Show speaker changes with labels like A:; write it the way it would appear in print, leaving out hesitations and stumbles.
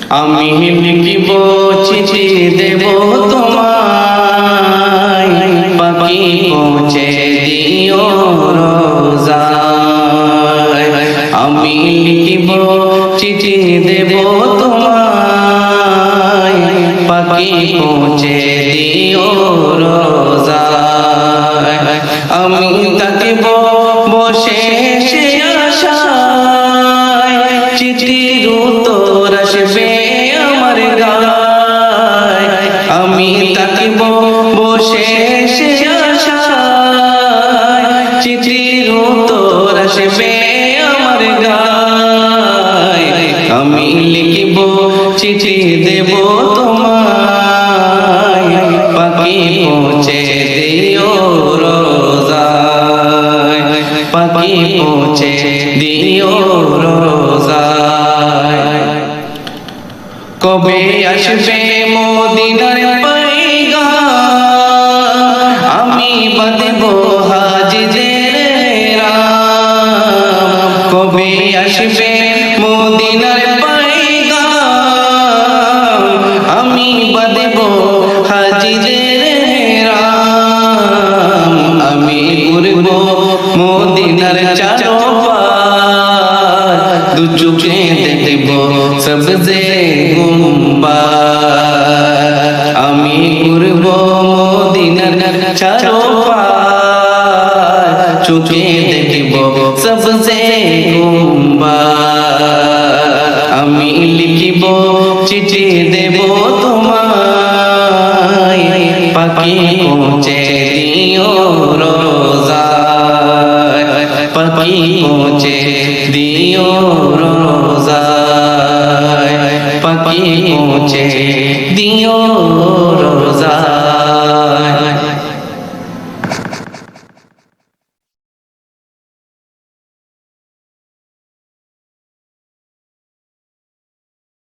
A: আমি লিখিব চিঠি দেব তোমায়, পাখি পৌঁছে দিও রোজায়। আমি লিখিব চিঠি দেব তোমায়, পাখি পৌঁছে দিও রোজায়। আমি থাকিব বসে সে আশায়, চিঠির উত্তর আসবে আমার গায়। আমি থাকিব বসে সে আশায়, চিঠির উত্তর আসবে আমার গায়। আমি লিখিব চিঠি দেব তোমায়, পাখি পৌঁছে দিও রোজায়, পাখি পৌঁছে দিও রোজায়। কবে আসবে মদিনার পয়গাম, আমি বাঁধব হাজিদের রাম। কবে আসবে মদিনার পয়গাম, আমি বাঁধব হাজিদের রাম। আমি ঘুরব মদিনার চারপার, দু চোখে দেখব সবজে গুম্বাদ। আমি ঘুরব মদিনার চারপার, চোখে দেখব সবজে গুম্বাদ। আমি লিখিব চিঠি দেব তোমায়, পাখি পৌঁছে দিও রোজায়, পাখি পৌঁছে দিও রোজায়, পাখি পৌঁছে দিও রোজায়।